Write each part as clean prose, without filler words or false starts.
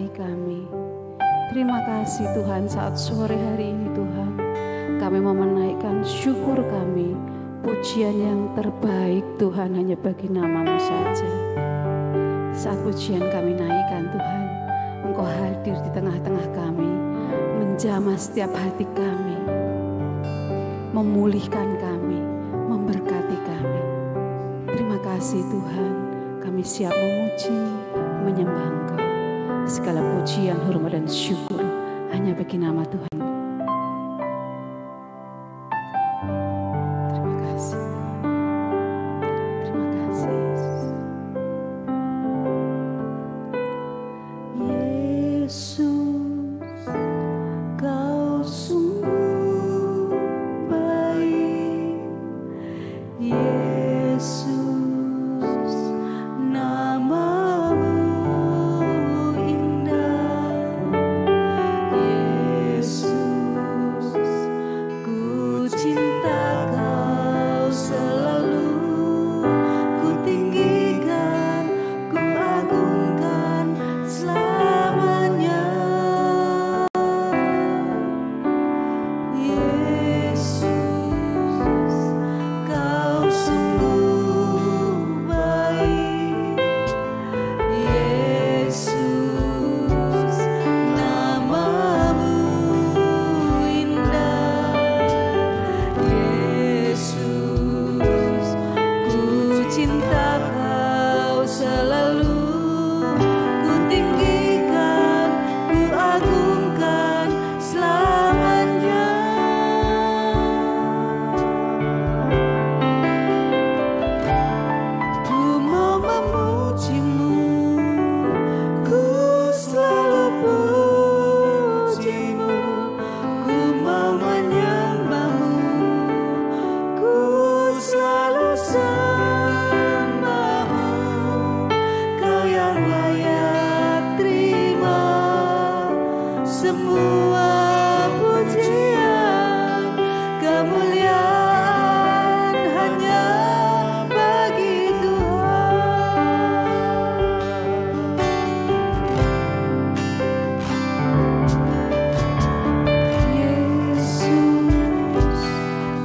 menyertai kami. Terima kasih Tuhan, saat sore hari ini Tuhan, kami mau menaikkan syukur kami. Pujian yang terbaik Tuhan hanya bagi nama-Mu saja. Saat pujian kami naikkan Tuhan, Engkau hadir di tengah-tengah kami, menjamah setiap hati kami, memulihkan kami, memberkati kami. Terima kasih Tuhan, kami siap memuji, menyembah Engkau. Segala pujian, hormat dan syukur hanya bagi nama Tuhan. Terima kasih. Terima kasih Yesus. Yesus, Kau sungguh baik. Yesus, nama-Mu indah. Yesus, ku cinta Kau selalu. Ku tinggikan, ku agungkan selamanya. Yesus, Kau sungguh baik. Yesus, nama-Mu indah. Yesus, ku cinta Kau selalu. Ku tinggikan, ku agungkan selamanya. Ku mau memuji-Mu, ku selalu puji-Mu. Ku mau menyembah-Mu, ku selalu sembah-Mu. Kau yang layak terima semua pujian, kemuliaan hanya bagi Tuhan. Yesus,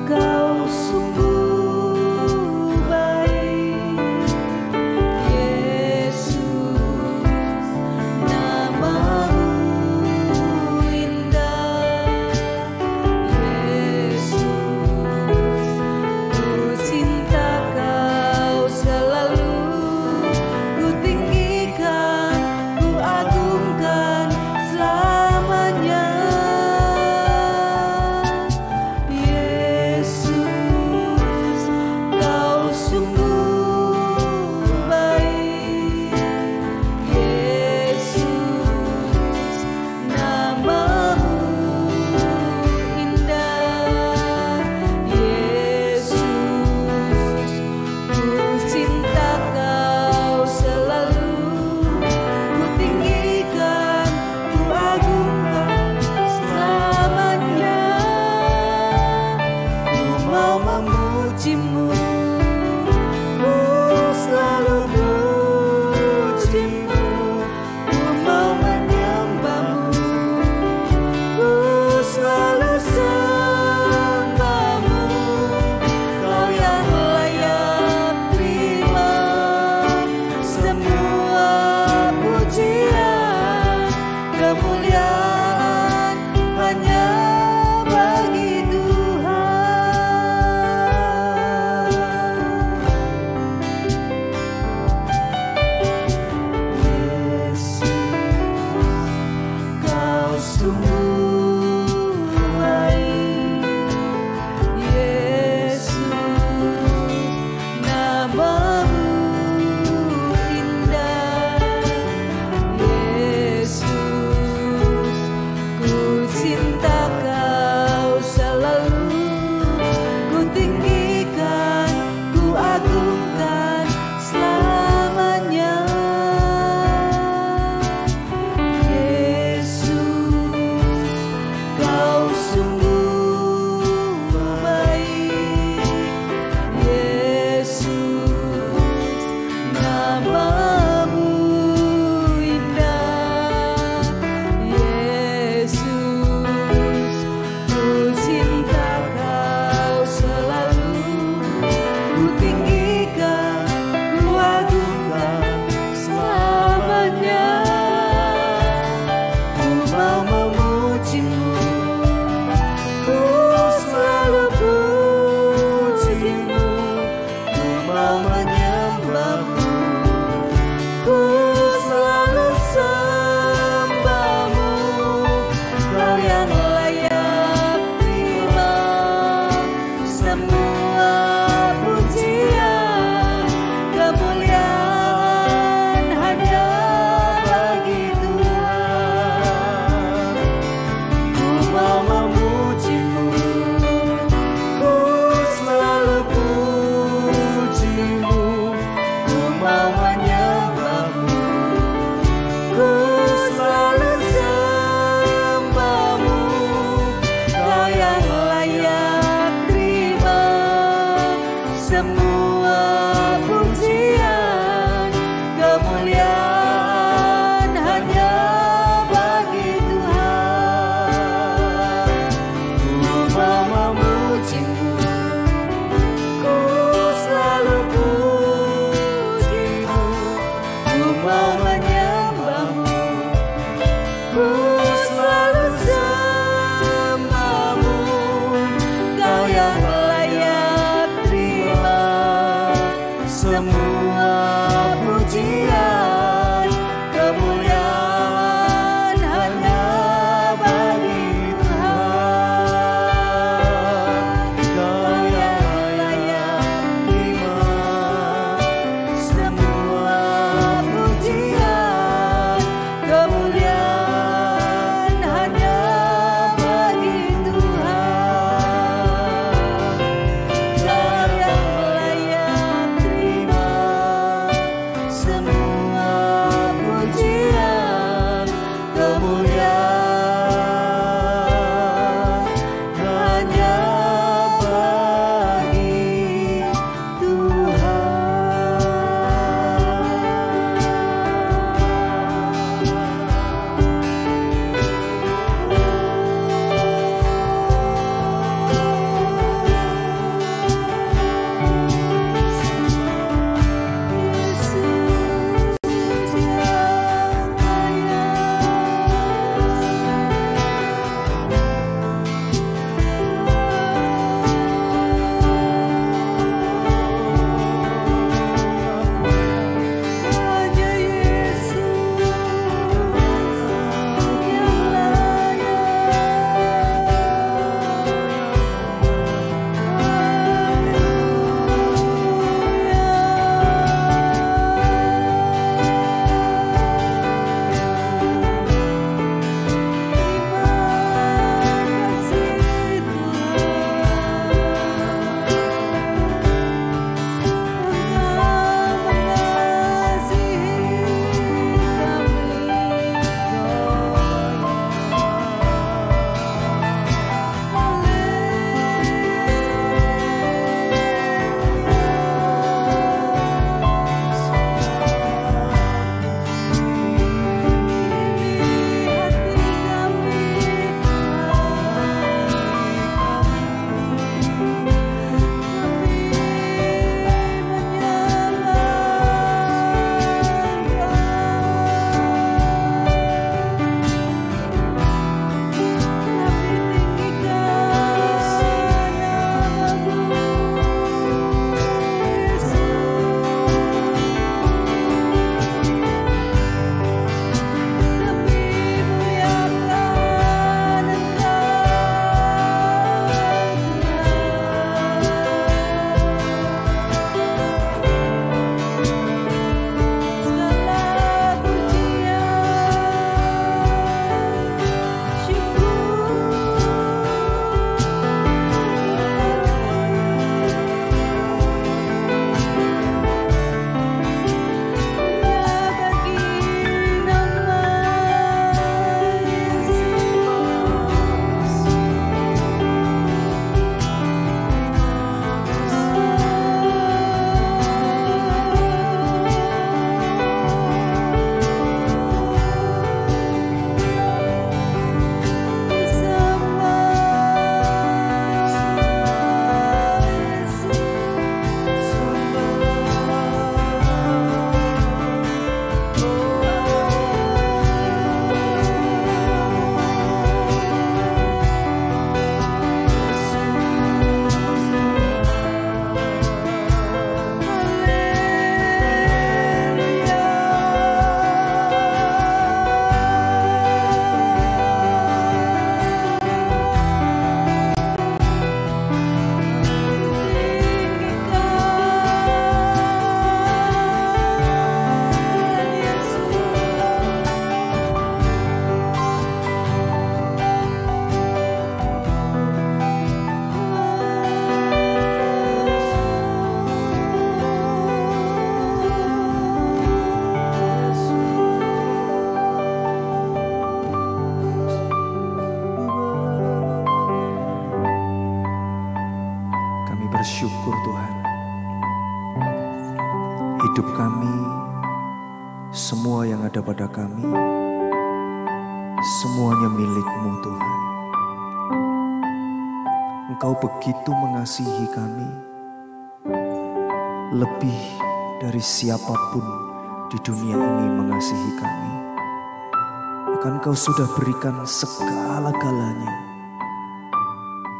Kau sungguh baik. Yesus, nama-Mu indah. Yesus, ku cinta Kau selalu. Ku tinggikan, ku agungkan selamanya. Yesus, Kau sungguh baik. Yesus, nama-Mu indah. Yesus, ku cinta Kau selalu. Ku tinggikan, ku agungkan selamanya. Ku mau memuji-Mu, ku selalu puji-Mu. Ku mau menyembah-Mu, ku selalu sembah-Mu. Kau yang layak terima semua pujian, kemuliaan hanya bagi Yesus, syukur Tuhan. Hidup kami, semua yang ada pada kami, semuanya milik-Mu Tuhan. Engkau begitu mengasihi kami, lebih dari siapapun di dunia ini mengasihi kami. Bahkan Engkau sudah berikan segala-galanya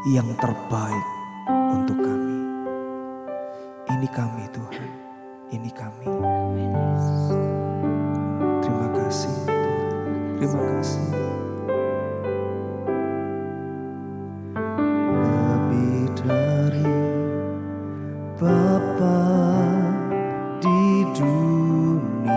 yang terbaik untuk kami. Ini kami Tuhan, ini kami. Terima kasih Tuhan, terima kasih. Lebih dari Bapa di dunia,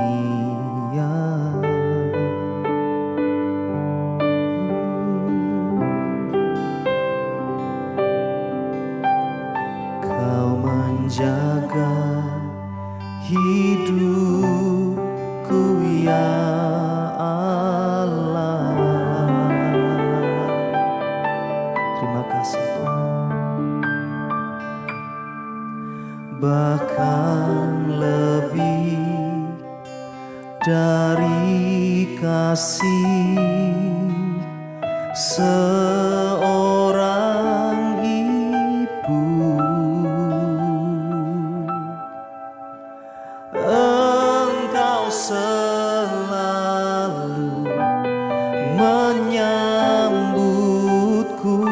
Kau menjaga hidupku ya Allah. Terima kasih Tuhan. Bahkan lebih dari kasih seorang ibu, Engkau selalu menyambutku.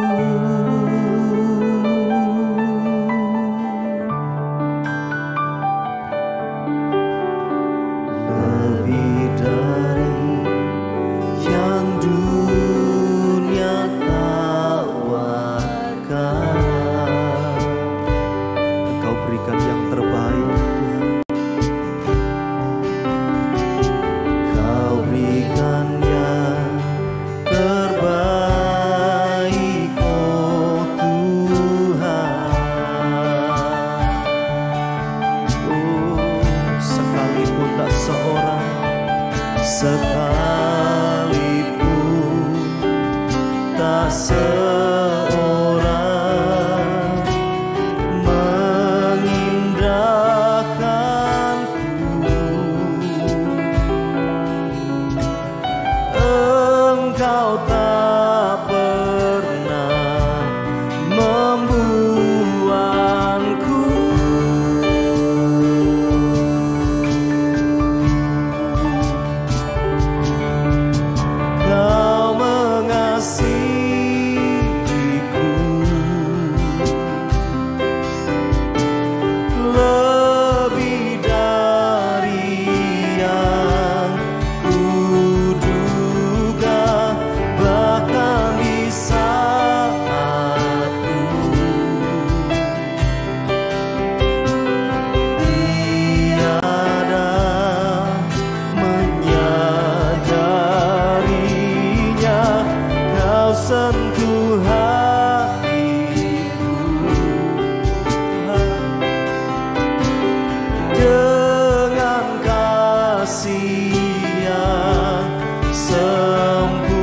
Lebih dari yang dunia tawarkan, Engkau berikan yang terbaik Tuhan. Kau berikan yang terbaik, oh Tuhan. Oh, sekalipun tak seorang, sekalipun tak seorang mengindahkanku, Engkau tak pernah membuangku. Kau mengasihiku lebih dari yang kuduga. Bahkan di saat tiada menyadarinya, Kau sentuh hatiku dengan kasih yang sempurna.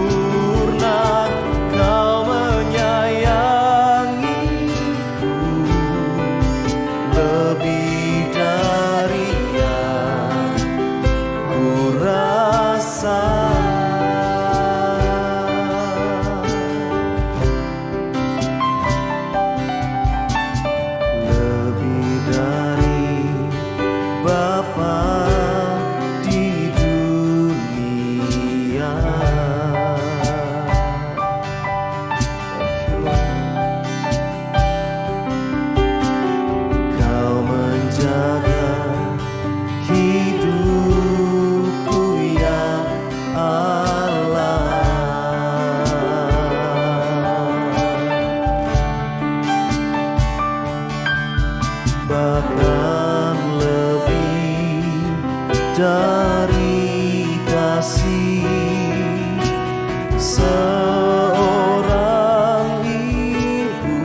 Kau menyayangiku lebih dari yang ku rasa. Lebih dari Bapa di dunia. Kau menjaga hidupku ya Allah. Bahkan lebih dari kasih seorang ibu,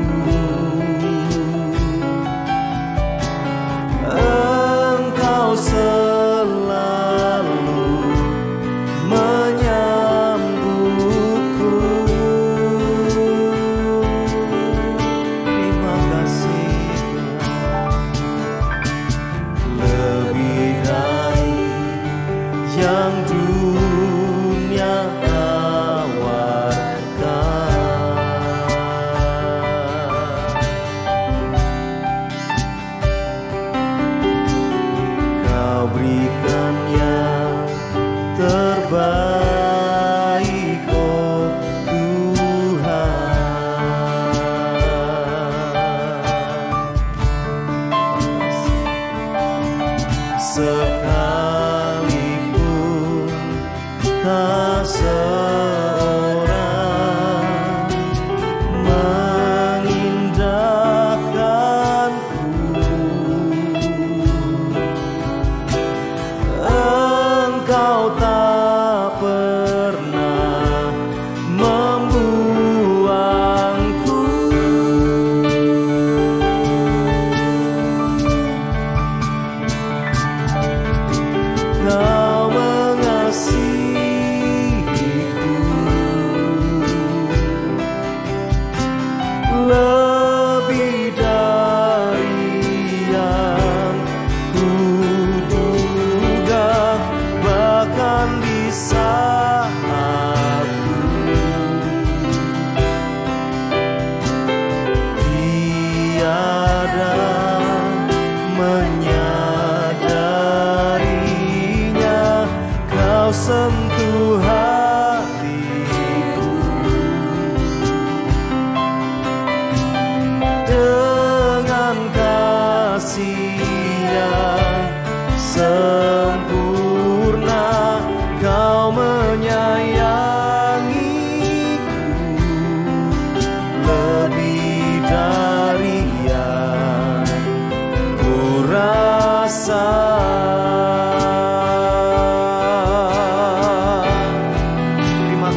Engkau selalu menyambutku. Terima kasih Tuhan.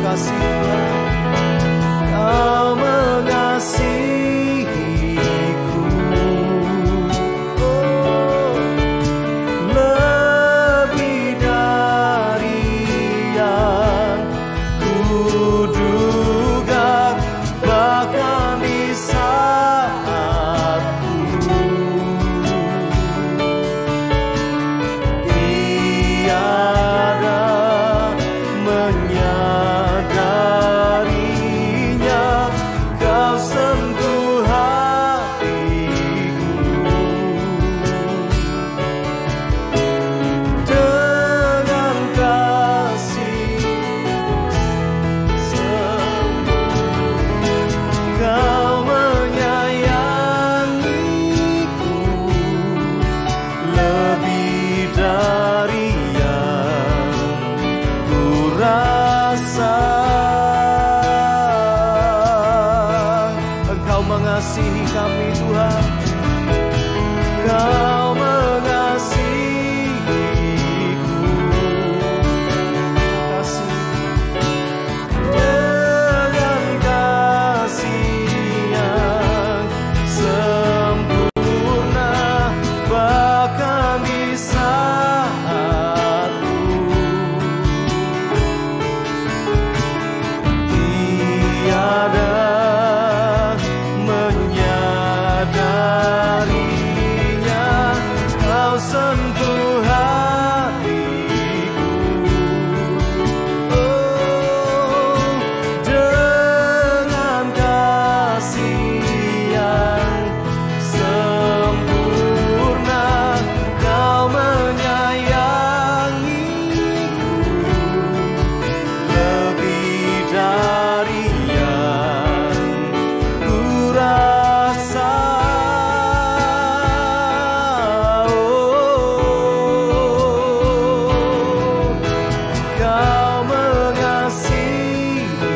kasih Tuhan, Kau mengasihiku. Oh, lebih dari yang kuduga, bahkan di saatku tiada menyadarinya, Kau sentuh hatiku dengan kasih Kau menyayangiku lebih dari yang ku rasa. Engkau mengasihi kami Tuhan, Kau mengasihiku. Kasih dengan kasih yang sempurna, bahkan di saatku tiada menyadarinya, Kau sentuh hatiku. Oh, dengan kasih yang sempurna, Kau menyayangiku lebih dari yang ku rasa. Oh, Kau mengasihiku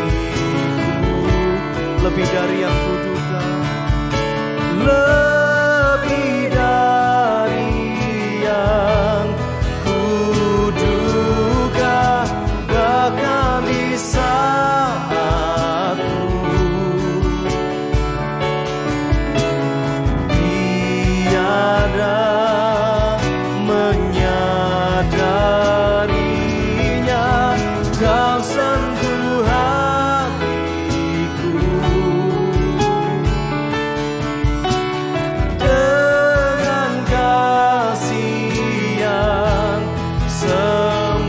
lebih dari yang kuduga, lebih dari yang kuduga, bahkan di saatku tiada menyadarinya, Kau sentuh hatiku dengan kasih yang sempurna,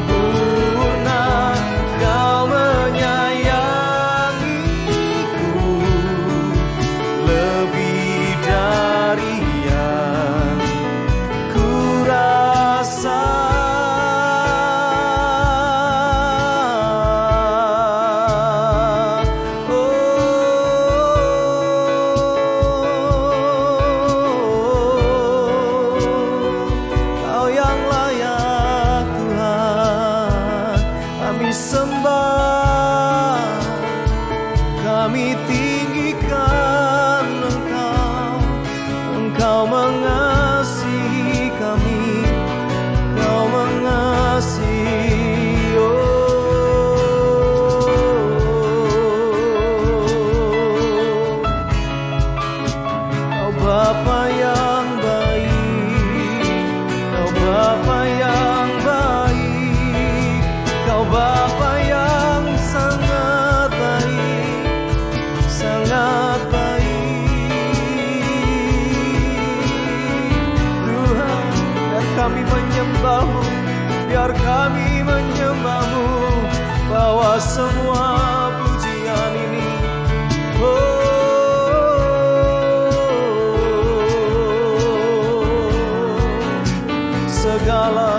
Kau menyayangiku lebih dari yang ku rasa. Kau yang layak Tuhan kami sembah, kami tinggikan Engkau. Engkau mengasihi kami, Kau mengasihi. Kau Bapa yang baik, Kau Bapa yang baik, Kau Bapa yang sangat baik, sangat baik. Tuhan, biar kami menyembah-Mu, biar kami menyembah-Mu, bawa semua pujian ini. Segala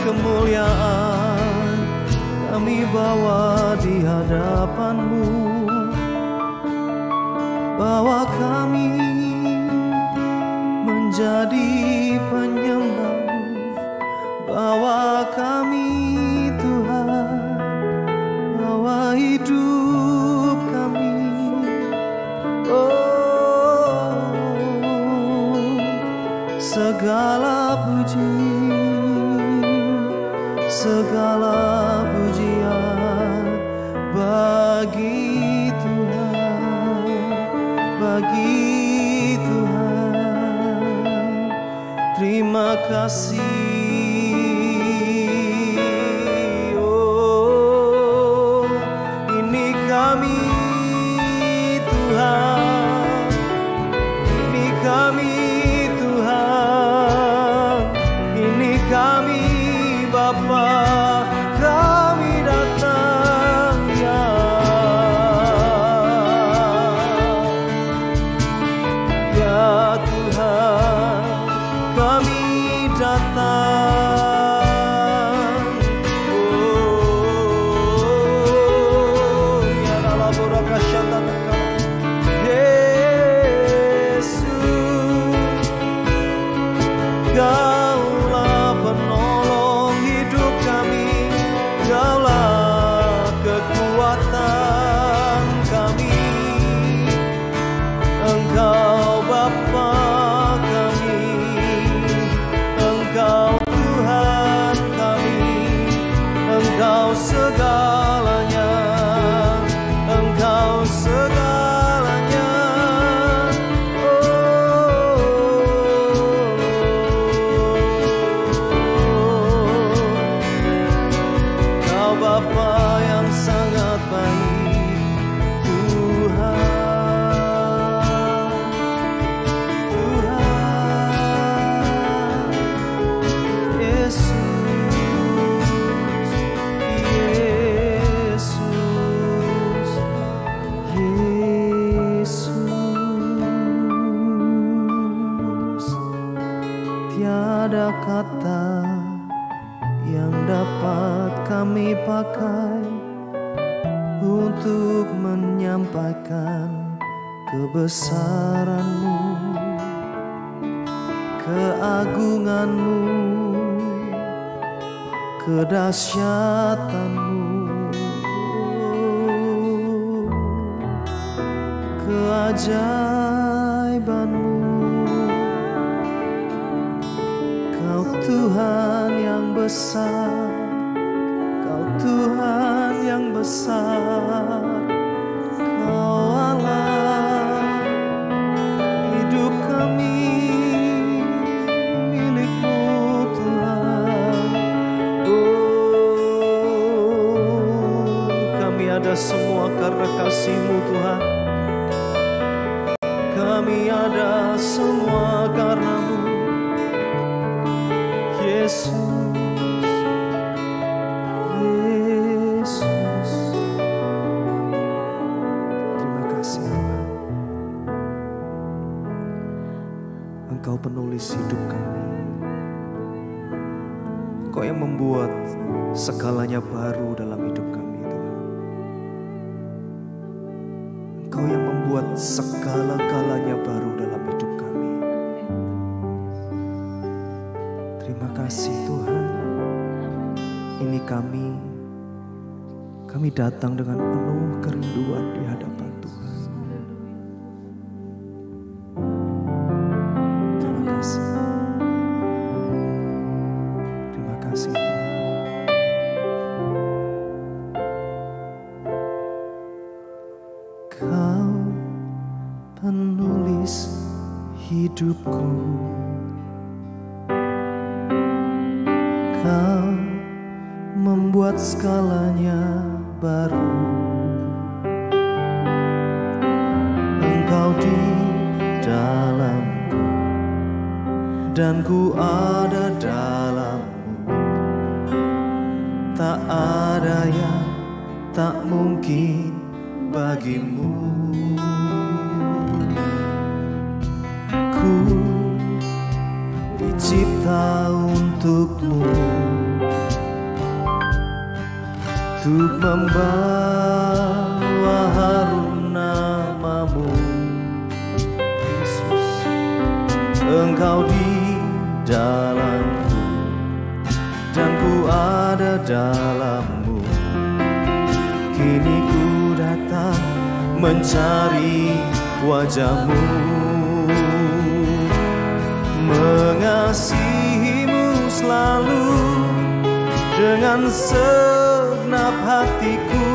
kemuliaan kami bawa di hadapan-Mu, bawa kami menjadi penyembah-Mu, bawa kami Tuhan, bawa hidup kami. Segala puji, segala pujian bagi Tuhan, bagi Tuhan. Terima kasih. Oh, ini kami Tuhan, ini kami Tuhan, ini kami Bapa, kami datang ya Tuhan, kami datang. Oh, ya Allah, Borakashata Yesus, Kaulah penolong hidup kami, Kaulah kekuatan kami, Engkau Bapa kami, Engkau Tuhan kami, Engkau segalanya, Engkau segalanya. Kau Bapa yang sangat baik, Tuhan, Tuhan, Yesus, Yesus, Yesus. Tiada kata yang dapat kami pakai untuk menyampaikan kebesaran-Mu, keagungan-Mu, kedahsyatan-Mu, keajaiban-Mu. Kau Tuhan yang besar, Kau Tuhan yang besar, Kau Allah, hidup kami milik-Mu Tuhan. Oh, kami ada semua karena kasih-Mu Tuhan, kami ada semua karena-Mu Yesus, Yesus. Terima kasih Tuhan, Engkau penulis hidup kami, Engkau yang membuat segalanya baru dalam hidup kami Tuhan. Engkau yang membuat segala-galanya baru dalam hidup kami. Terima kasih Tuhan. Ini kami datang dengan penuh kerinduan di hadapan Tuhan. Terima kasih. Terima kasih Tuhan. Kau penulis hidupku, Kau membuat segalanya baru. Engkau di dalamku dan ku ada dalam-Mu. Tak ada yang tak mungkin bagimu. Ku dicipta untuk-Mu, untuk membawa harum nama-Mu. Yesus, Engkau di dalamku dan ku ada dalam-Mu. Kini ku datang mencari wajah-Mu, mengasihi-Mu selalu dengan segenap hatiku,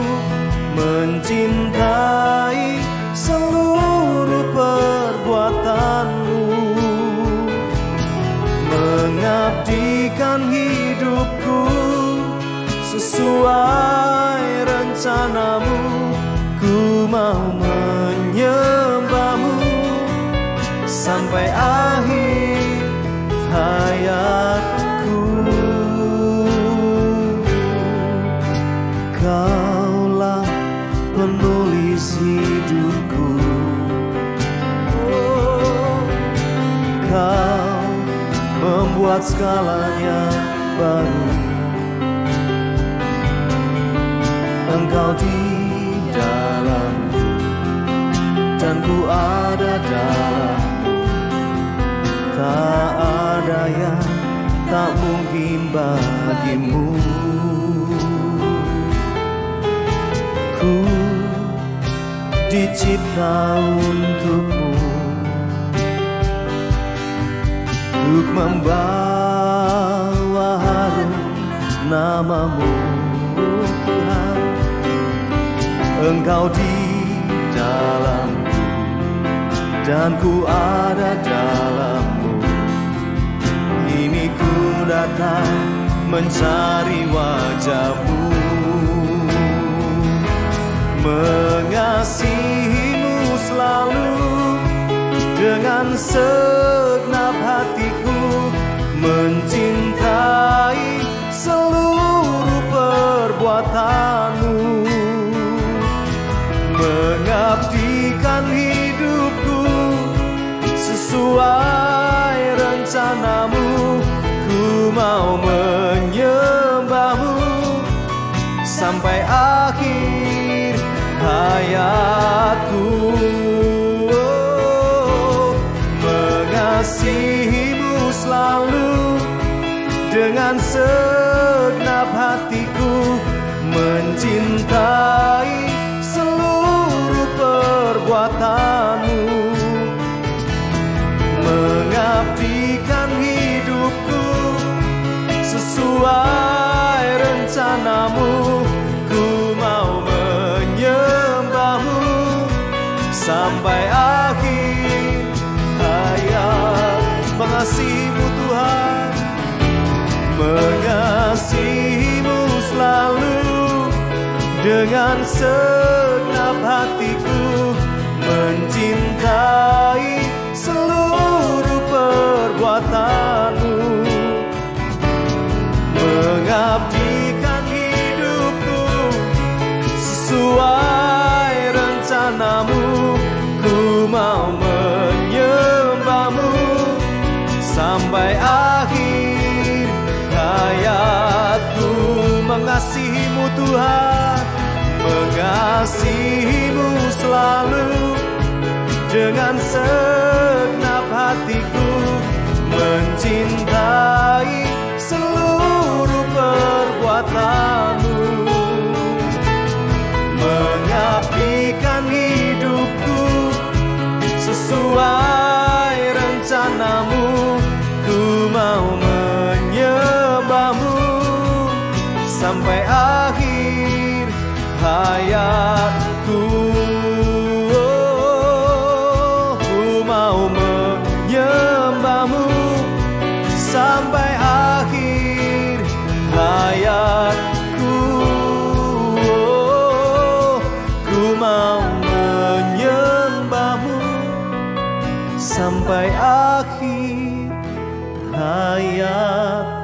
mencintai seluruh perbuatanmu, mengabdikan hidupku sesuai rencanamu. Ku mau menyembahmu sampai akhir hayatku. Kaulah penulis hidupku, Kau membuat segalanya baru. Engkau di dalamku dan ku ada dalammu. Tak ada yang tak mungkin bagimu. Ku dicipta untukmu, untuk membawa harum namamu, Tuhan. Engkau di dalamku dan ku ada dalammu. Kini ku datang mencari wajahmu, mengasihimu selalu dengan segenap hatiku, mencintai seluruh perbuatanmu, mengabdikan hidupku sesuai rencanamu. Ku mau menyembahmu sampai akhir hayatku. Mengasihimu selalu dengan segenap hatiku, mencintai seluruh perbuatanmu, mengabdikan hidupku sesuai rencanamu. Ku mau menyembahmu sampai akhir hayat. Mengasihimu Tuhan, mengasihimu selalu dengan segenap hatiku, mencintai seluruh perbuatanmu, mengabdikan hidupku sesuai rencanamu. Ku mau menyembahmu sampai akhir hayatku. Mengasihimu Tuhan, mengasihimu selalu dengan segenap hatiku, mencintai seluruh perbuatanmu, mengabdikan hidupku sesuai rencanamu. Ku mau menyembahmu sampai akhir hayatku. Ku mau menyembahmu sampai akhir hayatku. Ku mau menyembahmu sampai akhir hayatku.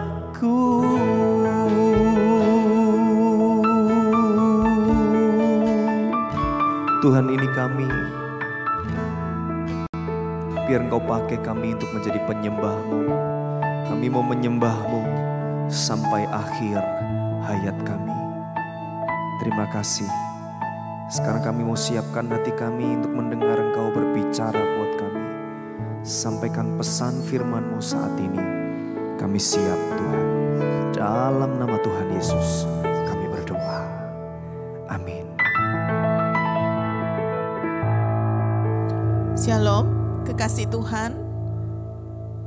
Tuhan, ini kami. Biar Engkau pakai kami untuk menjadi penyembah-Mu. Kami mau menyembah-Mu sampai akhir hayat kami. Terima kasih. Sekarang kami mau siapkan hati kami untuk mendengar Engkau berbicara buat kami. Sampaikan pesan firman-Mu saat ini. Kami siap Tuhan. Dalam nama Tuhan Yesus kami berdoa. Amin. Shalom, kekasih Tuhan.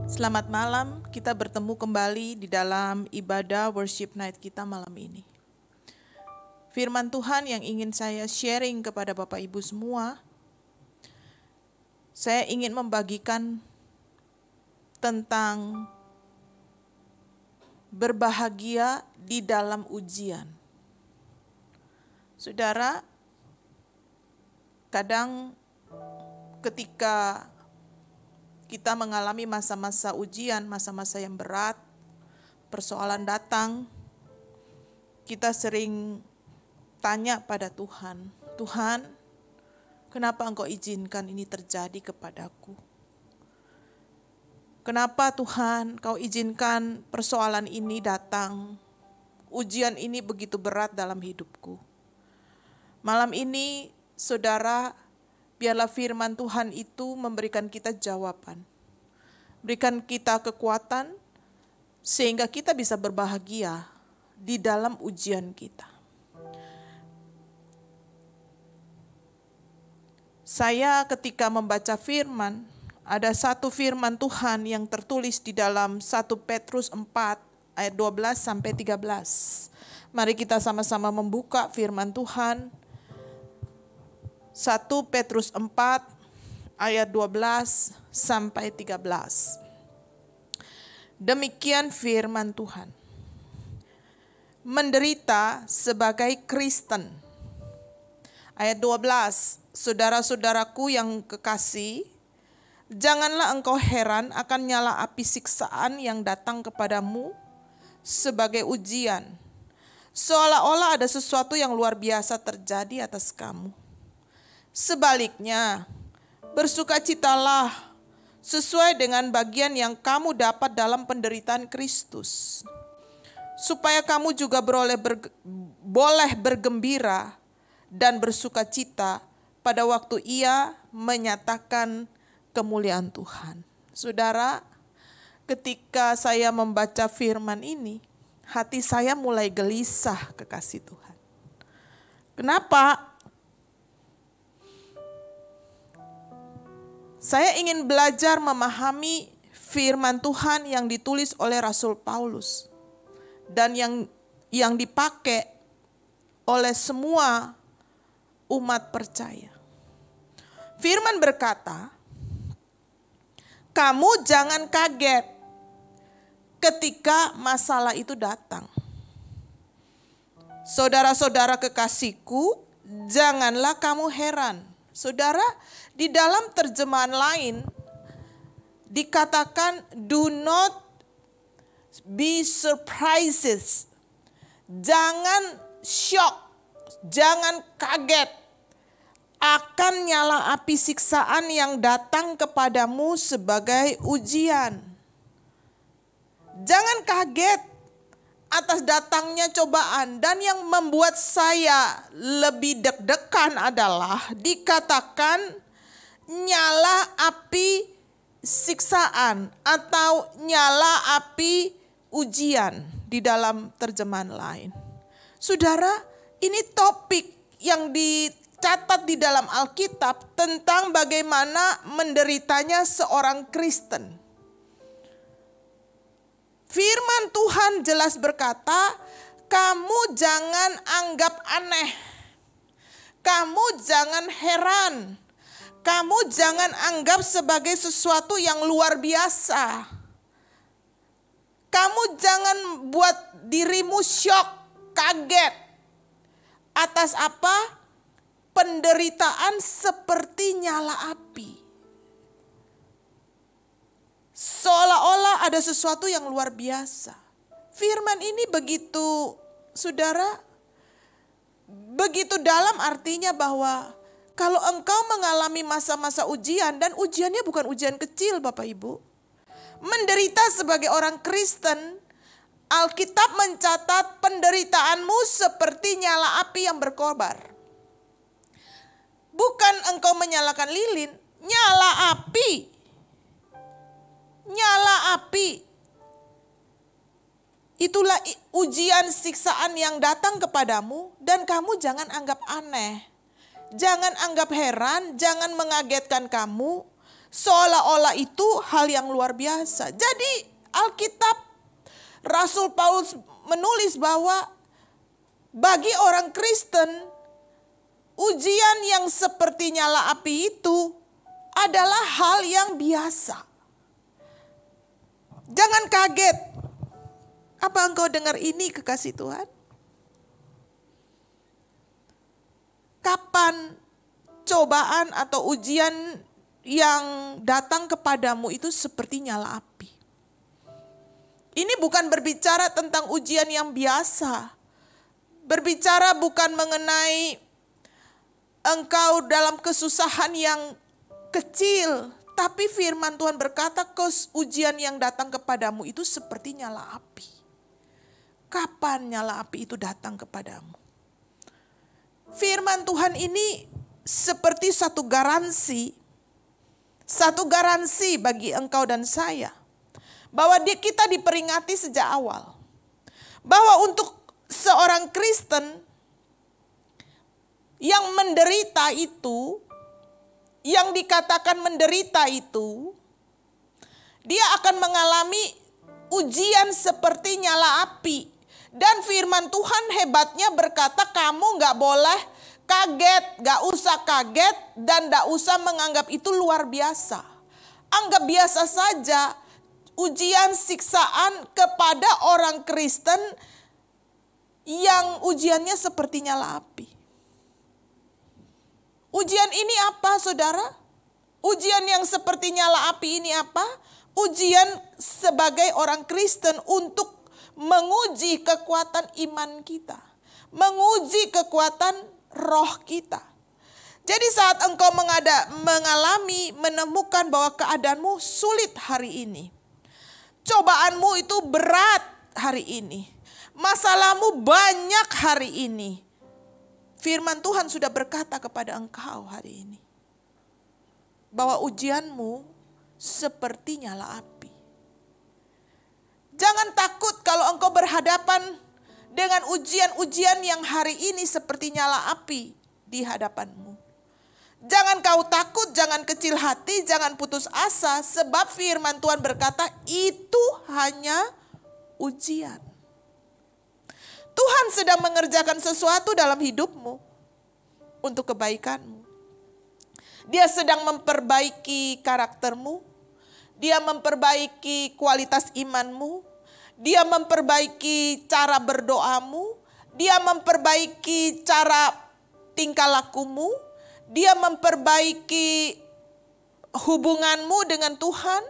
Selamat malam, kita bertemu kembali di dalam ibadah worship night kita malam ini. Firman Tuhan yang ingin saya sharing kepada Bapak Ibu semua, saya ingin membagikan tentang berbahagia di dalam ujian. Saudara, kadang ketika kita mengalami masa-masa ujian, masa-masa yang berat, persoalan datang, kita sering tanya pada Tuhan, Tuhan, kenapa Engkau izinkan ini terjadi kepadaku? Kenapa Tuhan Kau izinkan persoalan ini datang? Ujian ini begitu berat dalam hidupku. Malam ini, saudara, biarlah firman Tuhan itu memberikan kita jawaban. Berikan kita kekuatan sehingga kita bisa berbahagia di dalam ujian kita. Saya ketika membaca firman, ada satu firman Tuhan yang tertulis di dalam 1 Petrus 4 ayat 12 sampai 13. Mari kita sama-sama membuka firman Tuhan. 1 Petrus 4 ayat 12 sampai 13. Demikian firman Tuhan. Menderita sebagai Kristen. Ayat 12. Saudara-saudaraku yang kekasih, janganlah engkau heran akan nyala api siksaan yang datang kepadamu sebagai ujian, seolah-olah ada sesuatu yang luar biasa terjadi atas kamu. Sebaliknya, bersukacitalah sesuai dengan bagian yang kamu dapat dalam penderitaan Kristus, supaya kamu juga boleh bergembira dan bersukacita pada waktu Ia menyatakan kemuliaan Tuhan. Saudara, ketika saya membaca firman ini, hati saya mulai gelisah, kekasih Tuhan. Kenapa? Saya ingin belajar memahami firman Tuhan yang ditulis oleh Rasul Paulus dan yang dipakai oleh semua umat percaya. Firman berkata, kamu jangan kaget ketika masalah itu datang. Saudara-saudara kekasihku, janganlah kamu heran. Saudara, di dalam terjemahan lain dikatakan do not be surprises. Jangan shock, jangan kaget akan nyala api siksaan yang datang kepadamu sebagai ujian. Jangan kaget atas datangnya cobaan. Dan yang membuat saya lebih deg-degan adalah dikatakan nyala api siksaan atau nyala api ujian di dalam terjemahan lain. Saudara, ini topik yang dicatat di dalam Alkitab tentang bagaimana menderitanya seorang Kristen. Firman Tuhan jelas berkata, kamu jangan anggap aneh. Kamu jangan heran. Kamu jangan anggap sebagai sesuatu yang luar biasa. Kamu jangan buat dirimu syok, kaget. Atas apa? Penderitaan seperti nyala api. Seolah-olah ada sesuatu yang luar biasa. Firman ini begitu, saudara, begitu dalam artinya bahwa kalau engkau mengalami masa-masa ujian, dan ujiannya bukan ujian kecil Bapak Ibu. Menderita sebagai orang Kristen, Alkitab mencatat penderitaanmu seperti nyala api yang berkobar. Bukan engkau menyalakan lilin, nyala api. Nyala api. Itulah ujian siksaan yang datang kepadamu dan kamu jangan anggap aneh. Jangan anggap heran, jangan mengagetkan kamu. Seolah-olah itu hal yang luar biasa. Jadi Alkitab, Rasul Paulus menulis bahwa bagi orang Kristen, ujian yang seperti nyala api itu adalah hal yang biasa. Jangan kaget. Apa engkau dengar ini, kekasih Tuhan? Kapan cobaan atau ujian yang datang kepadamu itu seperti nyala api? Ini bukan berbicara tentang ujian yang biasa. Berbicara bukan mengenai engkau dalam kesusahan yang kecil. Tapi firman Tuhan berkata, ujian yang datang kepadamu itu seperti nyala api. Kapan nyala api itu datang kepadamu? Firman Tuhan ini seperti satu garansi bagi engkau dan saya. Bahwa kita diperingati sejak awal. Bahwa untuk seorang Kristen yang menderita itu, yang dikatakan menderita itu, dia akan mengalami ujian seperti nyala api. Dan firman Tuhan hebatnya berkata, kamu gak boleh kaget, gak usah kaget, dan gak usah menganggap itu luar biasa. Anggap biasa saja ujian siksaan kepada orang Kristen yang ujiannya seperti nyala api. Ujian ini apa, saudara? Ujian yang seperti nyala api ini apa? Ujian sebagai orang Kristen untuk menguji kekuatan iman kita. Menguji kekuatan roh kita. Jadi saat engkau menemukan bahwa keadaanmu sulit hari ini. Cobaanmu itu berat hari ini. Masalahmu banyak hari ini. Firman Tuhan sudah berkata kepada engkau hari ini. Bahwa ujianmu seperti nyala api. Jangan takut kalau engkau berhadapan dengan ujian-ujian yang hari ini seperti nyala api di hadapanmu. Jangan kau takut, jangan kecil hati, jangan putus asa. Sebab firman Tuhan berkata itu hanya ujian. Tuhan sedang mengerjakan sesuatu dalam hidupmu untuk kebaikanmu. Dia sedang memperbaiki karaktermu. Dia memperbaiki kualitas imanmu. Dia memperbaiki cara berdoamu. Dia memperbaiki cara tingkah lakumu. Dia memperbaiki hubunganmu dengan Tuhan.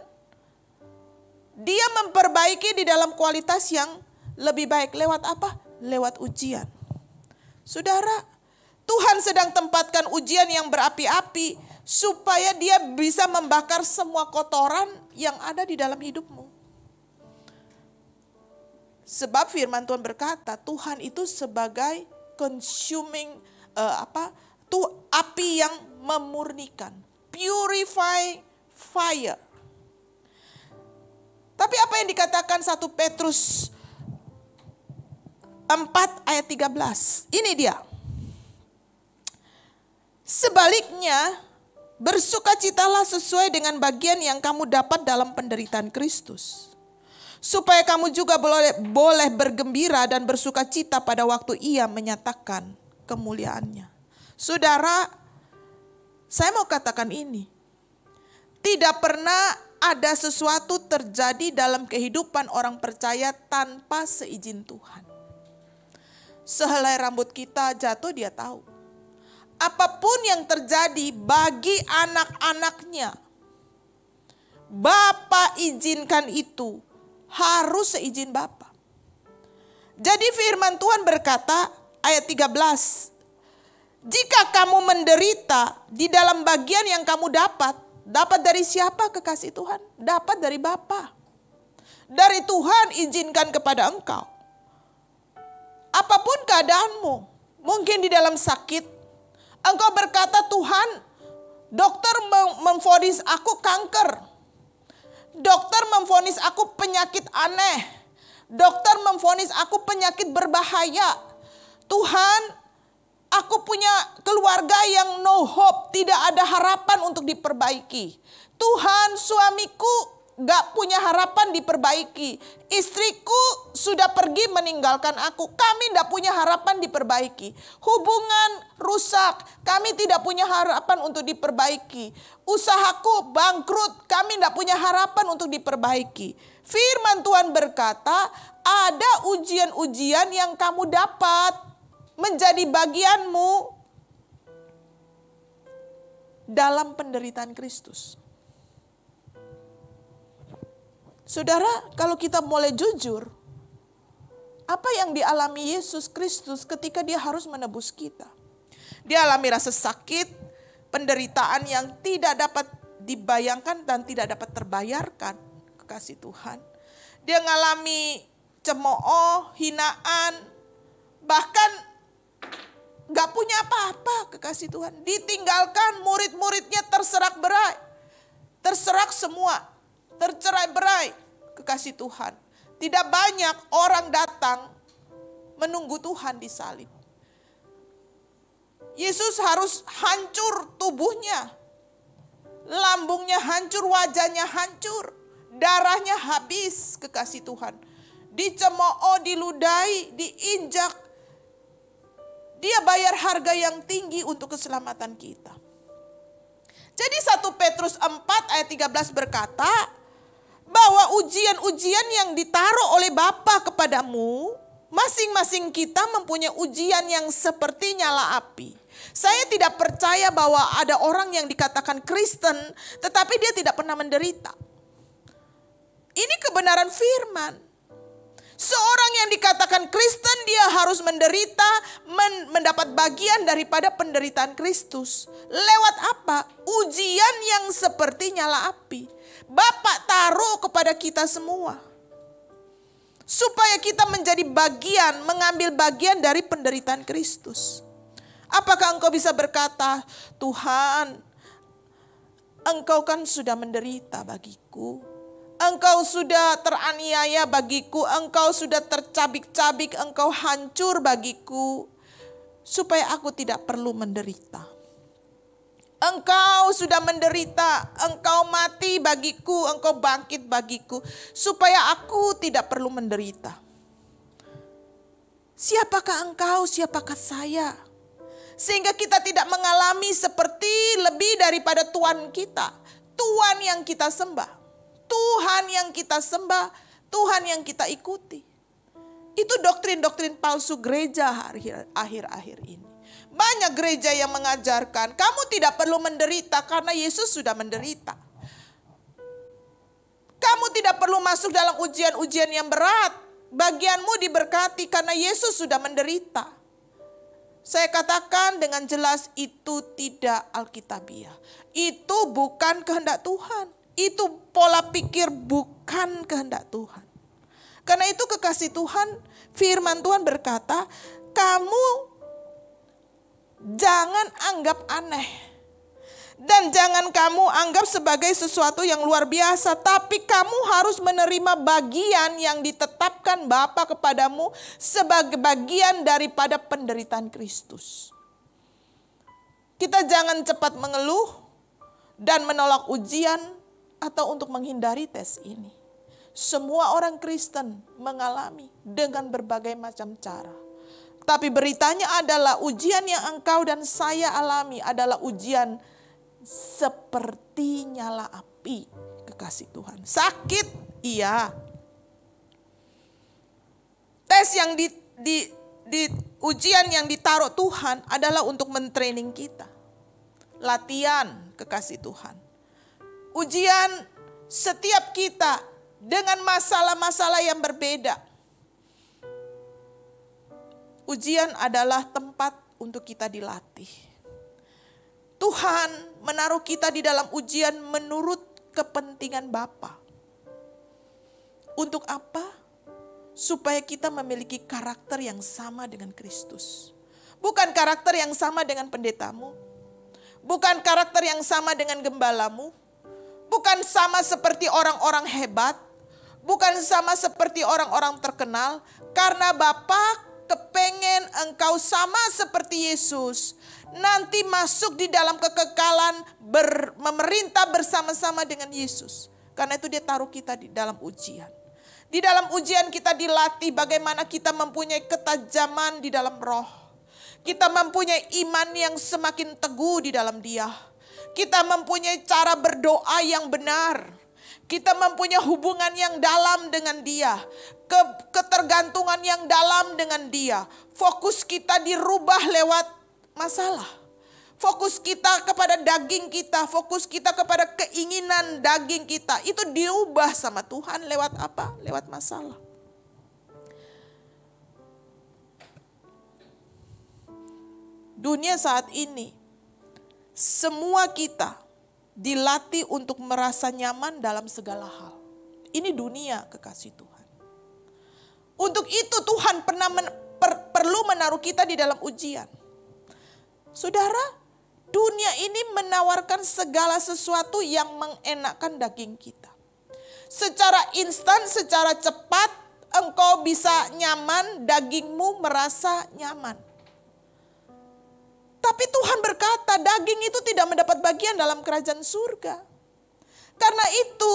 Dia memperbaiki di dalam kualitas yang lebih baik. Lewat apa? Lewat ujian. Saudara, Tuhan sedang tempatkan ujian yang berapi-api supaya dia bisa membakar semua kotoran yang ada di dalam hidupmu. Sebab firman Tuhan berkata, Tuhan itu sebagai consuming api yang memurnikan, purify fire. Tapi apa yang dikatakan 1 Petrus 4 ayat 13. Ini dia. Sebaliknya, bersukacitalah sesuai dengan bagian yang kamu dapat dalam penderitaan Kristus. Supaya kamu juga boleh bergembira dan bersukacita pada waktu Ia menyatakan kemuliaannya. Saudara, saya mau katakan ini. Tidak pernah ada sesuatu terjadi dalam kehidupan orang percaya tanpa seizin Tuhan. Sehelai rambut kita jatuh, Dia tahu. Apapun yang terjadi bagi anak-anaknya, Bapa izinkan itu, harus seizin Bapa. Jadi firman Tuhan berkata, ayat 13, jika kamu menderita di dalam bagian yang kamu dapat dari siapa, kekasih Tuhan? Dapat dari Bapa. Dari Tuhan izinkan kepada engkau. Apapun keadaanmu, mungkin di dalam sakit, engkau berkata, Tuhan, dokter memvonis aku kanker. Dokter memvonis aku penyakit aneh. Dokter memvonis aku penyakit berbahaya. Tuhan, aku punya keluarga yang no hope, tidak ada harapan untuk diperbaiki. Tuhan, suamiku gak punya harapan diperbaiki. Istriku sudah pergi meninggalkan aku. Kami gak punya harapan diperbaiki. Hubungan rusak. Kami tidak punya harapan untuk diperbaiki. Usahaku bangkrut. Kami gak punya harapan untuk diperbaiki. Firman Tuhan berkata, ada ujian-ujian yang kamu dapat menjadi bagianmu dalam penderitaan Kristus. Saudara, kalau kita mulai jujur, apa yang dialami Yesus Kristus ketika dia harus menebus kita? Dia alami rasa sakit, penderitaan yang tidak dapat dibayangkan dan tidak dapat terbayarkan, kekasih Tuhan. Dia mengalami cemooh, hinaan, bahkan gak punya apa-apa, kekasih Tuhan. Ditinggalkan, murid-muridnya terserak-berai, terserak semua. Tercerai-berai, kekasih Tuhan. Tidak banyak orang datang menunggu Tuhan di salib. Yesus harus hancur tubuhnya. Lambungnya hancur, wajahnya hancur. Darahnya habis, kekasih Tuhan. Dicemooh, diludahi, diinjak. Dia bayar harga yang tinggi untuk keselamatan kita. Jadi 1 Petrus 4 ayat 13 berkata, bahwa ujian-ujian yang ditaruh oleh Bapa kepadamu, masing-masing kita mempunyai ujian yang seperti nyala api. Saya tidak percaya bahwa ada orang yang dikatakan Kristen, tetapi dia tidak pernah menderita. Ini kebenaran firman. Seorang yang dikatakan Kristen, dia harus menderita, mendapat bagian daripada penderitaan Kristus. Lewat apa? Ujian yang seperti nyala api. Bapak taruh kepada kita semua. Supaya kita menjadi bagian, mengambil bagian dari penderitaan Kristus. Apakah engkau bisa berkata, Tuhan, engkau kan sudah menderita bagiku. Engkau sudah teraniaya bagiku, engkau sudah tercabik-cabik, engkau hancur bagiku. Supaya aku tidak perlu menderita. Engkau sudah menderita, engkau mati bagiku, engkau bangkit bagiku, supaya aku tidak perlu menderita. Siapakah engkau, siapakah saya? Sehingga kita tidak mengalami seperti lebih daripada Tuhan kita. Tuhan yang kita sembah, Tuhan yang kita sembah, Tuhan yang kita ikuti. Itu doktrin-doktrin palsu gereja akhir-akhir ini. Banyak gereja yang mengajarkan kamu tidak perlu menderita karena Yesus sudah menderita. Kamu tidak perlu masuk dalam ujian-ujian yang berat. Bagianmu diberkati karena Yesus sudah menderita. Saya katakan dengan jelas itu tidak alkitabiah. Itu bukan kehendak Tuhan. Itu pola pikir bukan kehendak Tuhan. Karena itu kekasih Tuhan, firman Tuhan berkata, kamu jangan anggap aneh. Dan jangan kamu anggap sebagai sesuatu yang luar biasa. Tapi kamu harus menerima bagian yang ditetapkan Bapa kepadamu sebagai bagian daripada penderitaan Kristus. Kita jangan cepat mengeluh dan menolak ujian atau untuk menghindari tes ini. Semua orang Kristen mengalami dengan berbagai macam cara. Tapi beritanya adalah ujian yang engkau dan saya alami adalah ujian seperti nyala api, kekasih Tuhan. Sakit, iya. Tes yang ujian yang ditaruh Tuhan adalah untuk mentraining kita. Latihan, kekasih Tuhan. Ujian setiap kita dengan masalah-masalah yang berbeda. Ujian adalah tempat untuk kita dilatih. Tuhan menaruh kita di dalam ujian menurut kepentingan Bapa. Untuk apa? Supaya kita memiliki karakter yang sama dengan Kristus. Bukan karakter yang sama dengan pendetamu. Bukan karakter yang sama dengan gembalamu. Bukan sama seperti orang-orang hebat. Bukan sama seperti orang-orang terkenal. Karena Bapa kepengen engkau sama seperti Yesus. Nanti masuk di dalam kekekalan memerintah bersama-sama dengan Yesus. Karena itu dia taruh kita di dalam ujian. Di dalam ujian kita dilatih bagaimana kita mempunyai ketajaman di dalam roh. Kita mempunyai iman yang semakin teguh di dalam Dia. Kita mempunyai cara berdoa yang benar. Kita mempunyai hubungan yang dalam dengan Dia. Ketergantungan yang dalam dengan Dia. Fokus kita dirubah lewat masalah. Fokus kita kepada daging kita. Fokus kita kepada keinginan daging kita. Itu diubah sama Tuhan lewat apa? Lewat masalah. Dunia saat ini, semua kita dilatih untuk merasa nyaman dalam segala hal. Ini dunia, kekasih Tuhan. Untuk itu Tuhan perlu menaruh kita di dalam ujian. Saudara, dunia ini menawarkan segala sesuatu yang mengenakkan daging kita. Secara instan, secara cepat, engkau bisa nyaman, dagingmu merasa nyaman. Tapi Tuhan berkata, daging itu tidak mendapat bagian dalam kerajaan surga. Karena itu,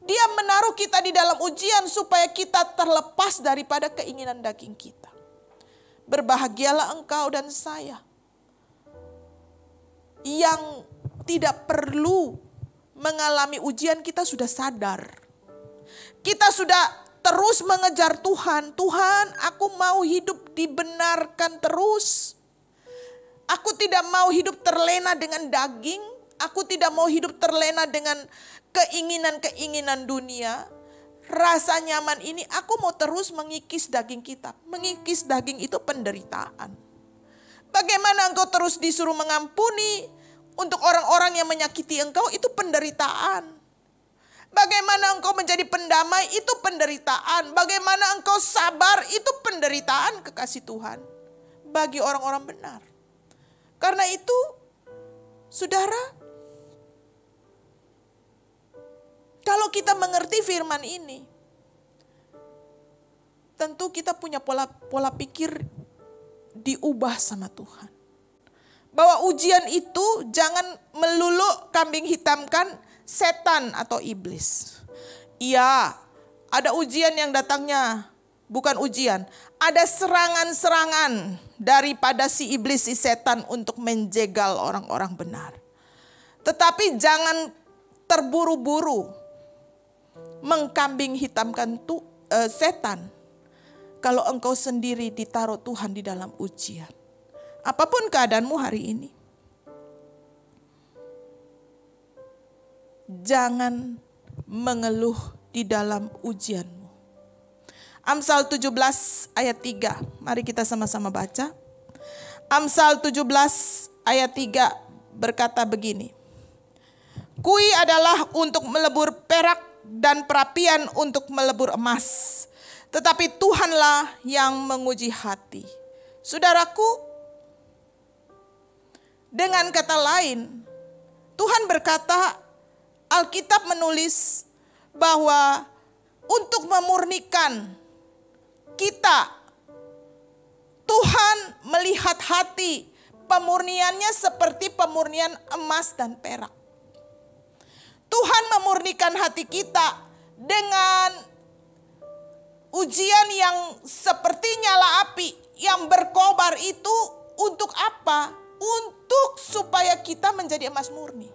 Dia menaruh kita di dalam ujian supaya kita terlepas daripada keinginan daging kita. Berbahagialah engkau dan saya yang tidak perlu mengalami ujian. Kita sudah sadar. Kita sudah terus mengejar Tuhan. Tuhan, aku mau hidup dibenarkan terus. Aku tidak mau hidup terlena dengan daging. Aku tidak mau hidup terlena dengan keinginan-keinginan dunia. Rasa nyaman ini aku mau terus mengikis daging kita. Mengikis daging itu penderitaan. Bagaimana engkau terus disuruh mengampuni untuk orang-orang yang menyakiti engkau, itu penderitaan. Bagaimana engkau menjadi pendamai, itu penderitaan. Bagaimana engkau sabar, itu penderitaan, kekasih Tuhan. Bagi orang-orang benar. Karena itu, saudara, kalau kita mengerti firman ini, tentu kita punya pola pikir diubah sama Tuhan. Bahwa ujian itu jangan melulu kambing hitamkan setan atau iblis. Iya, ada ujian yang datangnya bukan ujian. Ada serangan-serangan daripada si iblis, si setan untuk menjegal orang-orang benar. Tetapi jangan terburu-buru mengkambing hitamkan setan. Kalau engkau sendiri ditaruh Tuhan di dalam ujian. Apapun keadaanmu hari ini. Jangan mengeluh di dalam ujianmu. Amsal 17 ayat 3. Mari kita sama-sama baca. Amsal 17 ayat 3 berkata begini. Kui adalah untuk melebur perak dan perapian untuk melebur emas. Tetapi Tuhanlah yang menguji hati. Saudaraku, dengan kata lain, Tuhan berkata, Alkitab menulis bahwa untuk memurnikan kita, Tuhan melihat hati, pemurniannya seperti pemurnian emas dan perak. Tuhan memurnikan hati kita dengan ujian yang seperti nyala api yang berkobar itu untuk apa? Untuk supaya kita menjadi emas murni.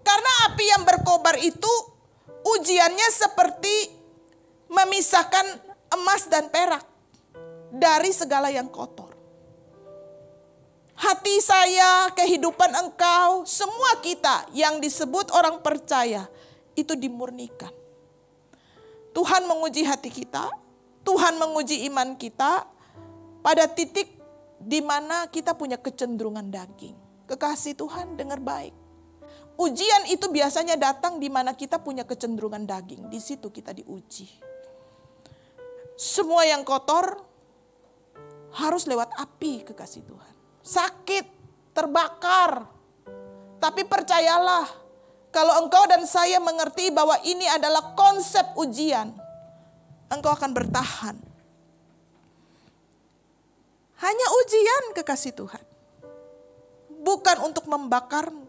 Karena api yang berkobar itu ujiannya seperti memisahkan emas dan perak dari segala yang kotor. Hati saya, kehidupan engkau, semua kita yang disebut orang percaya itu dimurnikan. Tuhan menguji hati kita, Tuhan menguji iman kita pada titik di mana kita punya kecenderungan daging. Kekasih Tuhan, dengar baik. Ujian itu biasanya datang di mana kita punya kecenderungan daging. Di situ kita diuji. Semua yang kotor harus lewat api, kekasih Tuhan. Sakit, terbakar. Tapi percayalah, kalau engkau dan saya mengerti bahwa ini adalah konsep ujian, engkau akan bertahan. Hanya ujian, kekasih Tuhan. Bukan untuk membakarmu.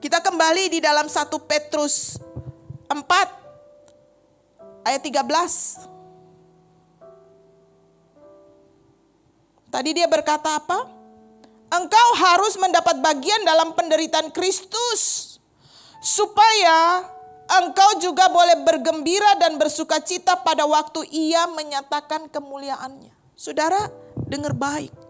Kita kembali di dalam 1 Petrus 4 ayat 13. Tadi dia berkata apa? Engkau harus mendapat bagian dalam penderitaan Kristus, supaya engkau juga boleh bergembira dan bersuka cita pada waktu Ia menyatakan kemuliaannya. Saudara, dengar baik.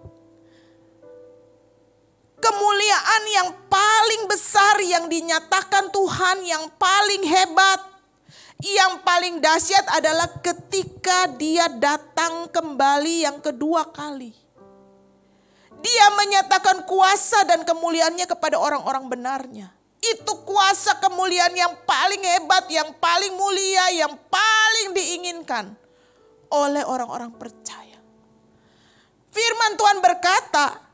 Kemuliaan yang paling besar yang dinyatakan Tuhan, yang paling hebat, yang paling dahsyat adalah ketika Dia datang kembali yang kedua kali. Dia menyatakan kuasa dan kemuliaannya kepada orang-orang benarnya. Itu kuasa kemuliaan yang paling hebat, yang paling mulia, yang paling diinginkan oleh orang-orang percaya. Firman Tuhan berkata,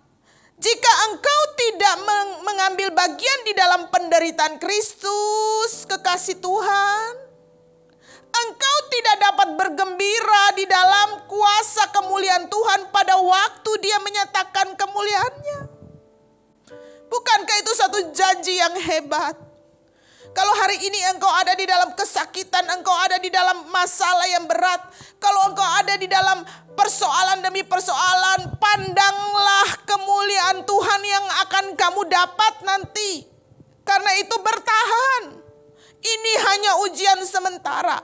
jika engkau tidak mengambil bagian di dalam penderitaan Kristus, kekasih Tuhan, engkau tidak dapat bergembira di dalam kuasa kemuliaan Tuhan pada waktu Dia menyatakan kemuliaannya. Bukankah itu satu janji yang hebat? Kalau hari ini engkau ada di dalam kesakitan, engkau ada di dalam masalah yang berat, kalau engkau ada di dalam persoalan demi persoalan, pandanglah kemuliaan Tuhan yang akan kamu dapat nanti. Karena itu bertahan. Ini hanya ujian sementara.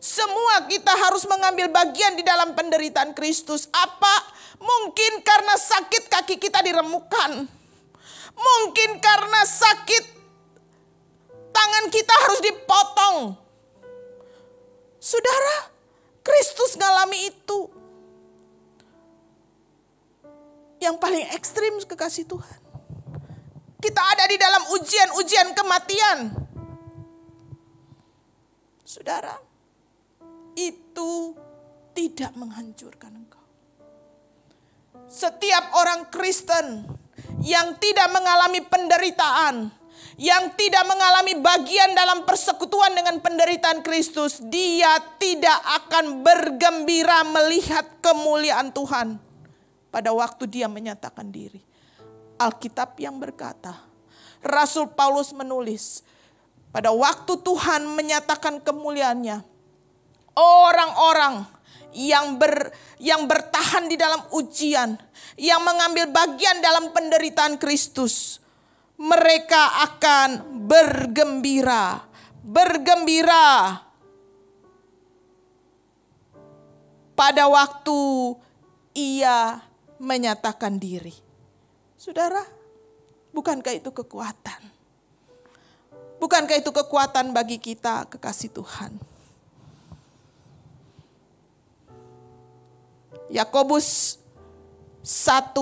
Semua kita harus mengambil bagian di dalam penderitaan Kristus. Apa? Mungkin karena sakit kaki kita diremukan. Mungkin karena sakit tangan kita harus dipotong. Saudara, Kristus ngalami itu. Yang paling ekstrim, kekasih Tuhan. Kita ada di dalam ujian-ujian kematian. Saudara, itu tidak menghancurkan engkau. Setiap orang Kristen yang tidak mengalami penderitaan, yang tidak mengalami bagian dalam persekutuan dengan penderitaan Kristus, dia tidak akan bergembira melihat kemuliaan Tuhan pada waktu dia menyatakan diri. Alkitab yang berkata, Rasul Paulus menulis, pada waktu Tuhan menyatakan kemuliaannya, orang-orang yang bertahan di dalam ujian, yang mengambil bagian dalam penderitaan Kristus, mereka akan bergembira. Bergembira pada waktu Ia menyatakan diri. Saudara, bukankah itu kekuatan? Bukankah itu kekuatan bagi kita, kekasih Tuhan? Yakobus 1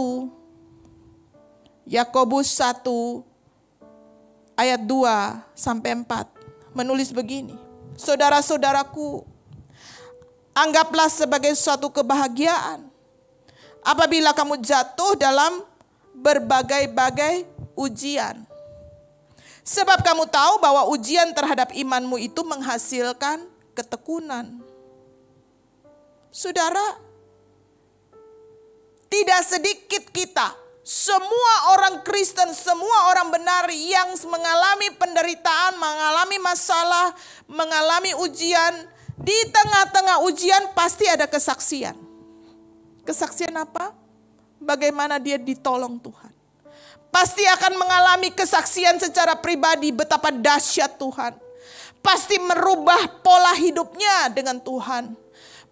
ayat 2 sampai 4 menulis begini. Saudara-saudaraku, anggaplah sebagai suatu kebahagiaan apabila kamu jatuh dalam berbagai-bagai ujian. Sebab kamu tahu bahwa ujian terhadap imanmu itu menghasilkan ketekunan. Saudara, tidak sedikit kita, semua orang Kristen, semua orang benar yang mengalami penderitaan, mengalami masalah, mengalami ujian. Di tengah-tengah ujian pasti ada kesaksian. Kesaksian apa? Bagaimana dia ditolong Tuhan. Pasti akan mengalami kesaksian secara pribadi betapa dahsyat Tuhan. Pasti merubah pola hidupnya dengan Tuhan.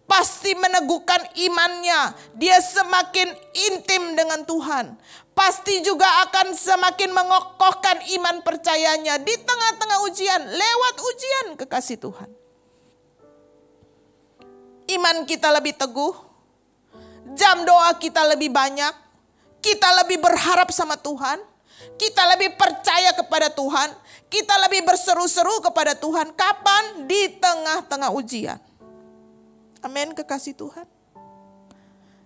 Pasti meneguhkan imannya. Dia semakin intim dengan Tuhan. Pasti juga akan semakin mengokohkan iman percayanya di tengah-tengah ujian, lewat ujian, kekasih Tuhan. Iman kita lebih teguh, jam doa kita lebih banyak, kita lebih berharap sama Tuhan, kita lebih percaya kepada Tuhan, kita lebih berseru-seru kepada Tuhan. Kapan? Di tengah-tengah ujian. Amin, kekasih Tuhan.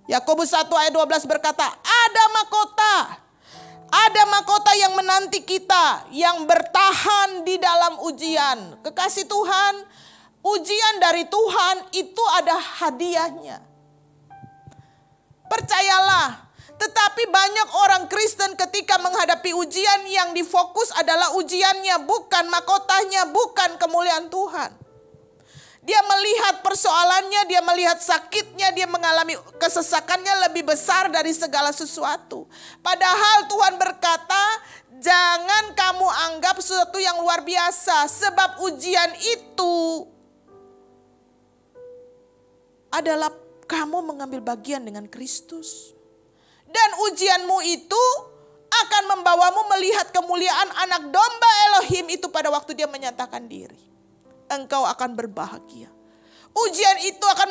Yakobus 1 ayat 12 berkata, ada mahkota yang menanti kita, yang bertahan di dalam ujian. Kekasih Tuhan, ujian dari Tuhan itu ada hadiahnya. Percayalah, Tetapi banyak orang Kristen ketika menghadapi ujian yang difokus adalah ujiannya, bukan mahkotanya, bukan kemuliaan Tuhan. Dia melihat persoalannya, dia melihat sakitnya, dia mengalami kesesakannya lebih besar dari segala sesuatu. Padahal Tuhan berkata, jangan kamu anggap sesuatu yang luar biasa, sebab ujian itu adalah kamu mengambil bagian dengan Kristus. Dan ujianmu itu akan membawamu melihat kemuliaan anak domba Elohim itu pada waktu dia menyatakan diri. Engkau akan berbahagia. Ujian itu akan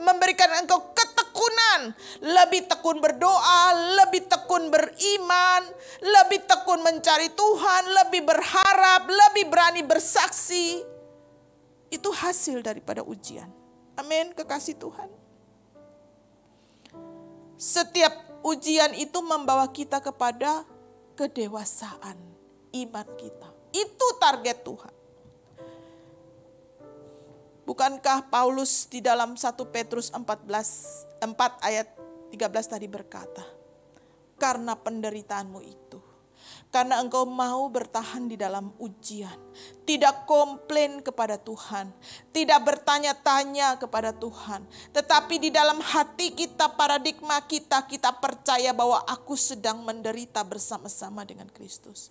memberikan engkau ketekunan. Lebih tekun berdoa, lebih tekun beriman, lebih tekun mencari Tuhan, lebih berharap, lebih berani bersaksi. Itu hasil daripada ujian. Amin, kekasih Tuhan. Setiap ujian itu membawa kita kepada kedewasaan iman kita. Itu target Tuhan. Bukankah Paulus di dalam 1 Petrus 4 ayat 13 tadi berkata, karena penderitaanmu itu, karena engkau mau bertahan di dalam ujian, tidak komplain kepada Tuhan, tidak bertanya-tanya kepada Tuhan, tetapi di dalam hati kita, paradigma kita, kita percaya bahwa aku sedang menderita bersama-sama dengan Kristus.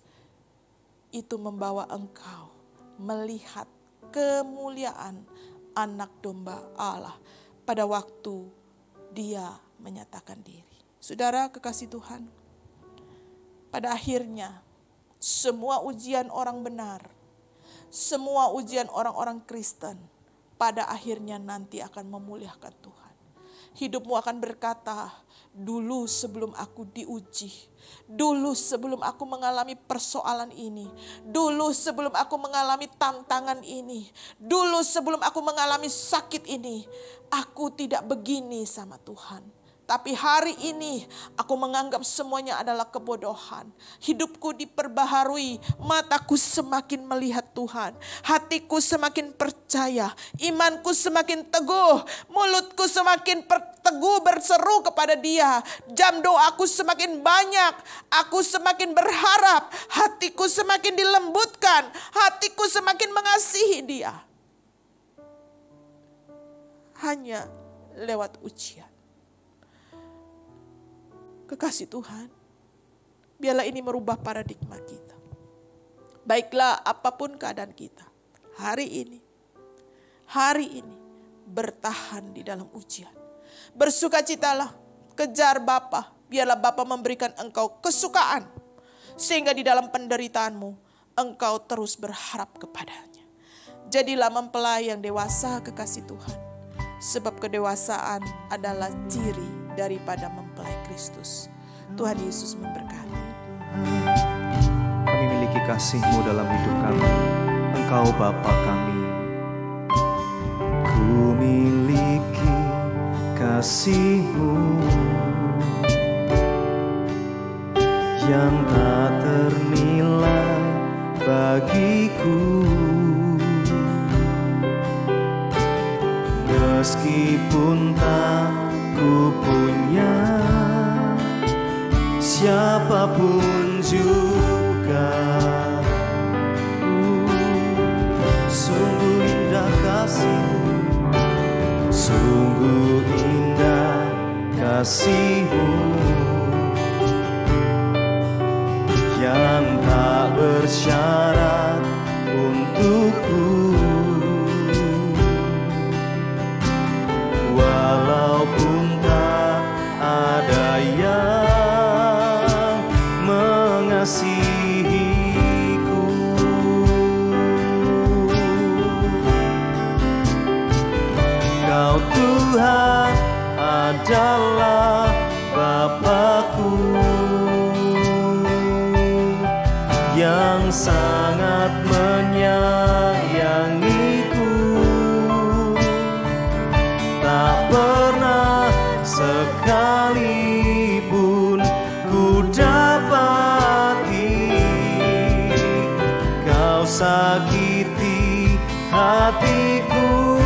Itu membawa engkau melihat kemuliaan anak domba Allah pada waktu dia menyatakan diri. Saudara kekasih Tuhan, pada akhirnya semua ujian orang benar, semua ujian orang-orang Kristen pada akhirnya nanti akan memuliakan Tuhan. Hidupmu akan berkata, dulu sebelum aku diuji, dulu sebelum aku mengalami persoalan ini, dulu sebelum aku mengalami tantangan ini, dulu sebelum aku mengalami sakit ini, aku tidak begini sama Tuhan. Tapi hari ini aku menganggap semuanya adalah kebodohan. Hidupku diperbaharui, mataku semakin melihat Tuhan, hatiku semakin percaya, imanku semakin teguh, mulutku semakin teguh berseru kepada Dia. Jam doaku semakin banyak, aku semakin berharap, hatiku semakin dilembutkan, hatiku semakin mengasihi Dia. Hanya lewat ujian. Kekasih Tuhan, biarlah ini merubah paradigma kita. Baiklah apapun keadaan kita, hari ini bertahan di dalam ujian. Bersukacitalah, kejar Bapa, biarlah Bapa memberikan engkau kesukaan, sehingga di dalam penderitaanmu engkau terus berharap kepadanya. Jadilah mempelai yang dewasa, kekasih Tuhan, sebab kedewasaan adalah ciri daripada mempelai Kristus. Tuhan Yesus memberkati. Kami miliki kasih-Mu dalam hidup kami. Engkau Bapa kami. Ku miliki kasih-Mu yang tak ternilai bagiku. Meskipun tak ku punya siapapun juga, sungguh indah kasih-Mu, sungguh indah kasih-Mu yang tak bersyarat untukku. Walaupun tak ada yang mengasihiku, Kau Tuhan adalah Bapa-Ku yang sangat menyayangiku. Tak pernah sekalipun ku dapati Kau sakiti hatiku.